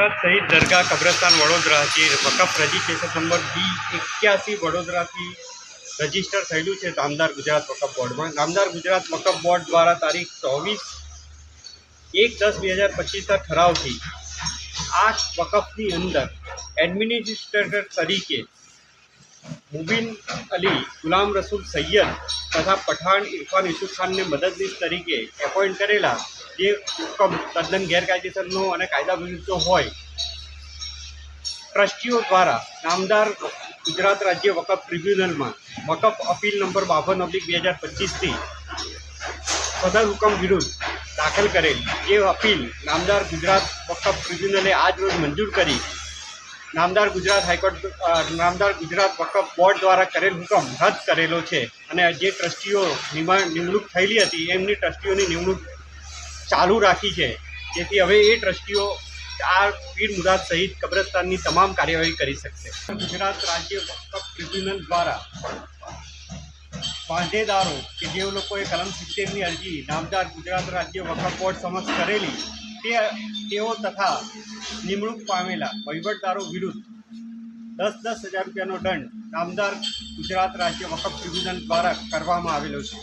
गुजरात सहित दरगाह कब्रस्तान वडोदरा की वकफ रजिस्ट्रेशन नंबर B81 वडोदरा की रजिस्टर थयेलू है नामदार गुजरात वकफ बोर्ड में। नामदार गुजरात वकफ बोर्ड द्वारा तारीख 24/1/10/2025 ठराव थी आ वकफनी अंदर एडमिनिस्ट्रेटर तरीके मुबिन अली, गुलाम रसूल सैयद तथा पठान इरफान यूसुफ खान ने मददनीश तरीके एपॉइंट करेला जे हुकम तद्दन गैरकायदेसरनो અને કાયદા વિરુદ્ધનો હોય ટ્રસ્ટીઓ દ્વારા નામદાર ગુજરાત રાજ્ય વકફ ટ્રિબ્યુનલમાં વકફ અપીલ નંબર 52/2025 થી સદર હુકમ વિરુદ્ધ દાખલ કરેલ જે અપીલ નામદાર ગુજરાત વકફ ટ્રિબ્યુનલે આજ રોજ મંજૂર કરી नामदार गुजरात हाईकोर्ट नामदार गुजरात वकफ बोर्ड द्वारा करेल हुकम रद्द करेलो है और जे ट्रस्टीओ निमणूक थयेली हती एमनी ट्रस्टीओनी निमणूक चालू राखी है जेथी हवे ए ट्रस्टीओ आ पीर मुराद सहित कब्रस्तान की तमाम कार्यवाही करी सकशे। गुजरात राज्य वकफ ट्रिब्यूनल द्वारा वांधेदारों के जे लोकोए कलम 70 की अरजी नामदार गुजरात राज्य वकफ बोर्ड समक्ष करेली तथा निमणूक पामेला वहीवटदारों विरुद्ध 10,000 रुपयानो दंड नामदार गुजरात राज्य वकफ ट्रिब्यूनल द्वारा करवामां आवेलो छे।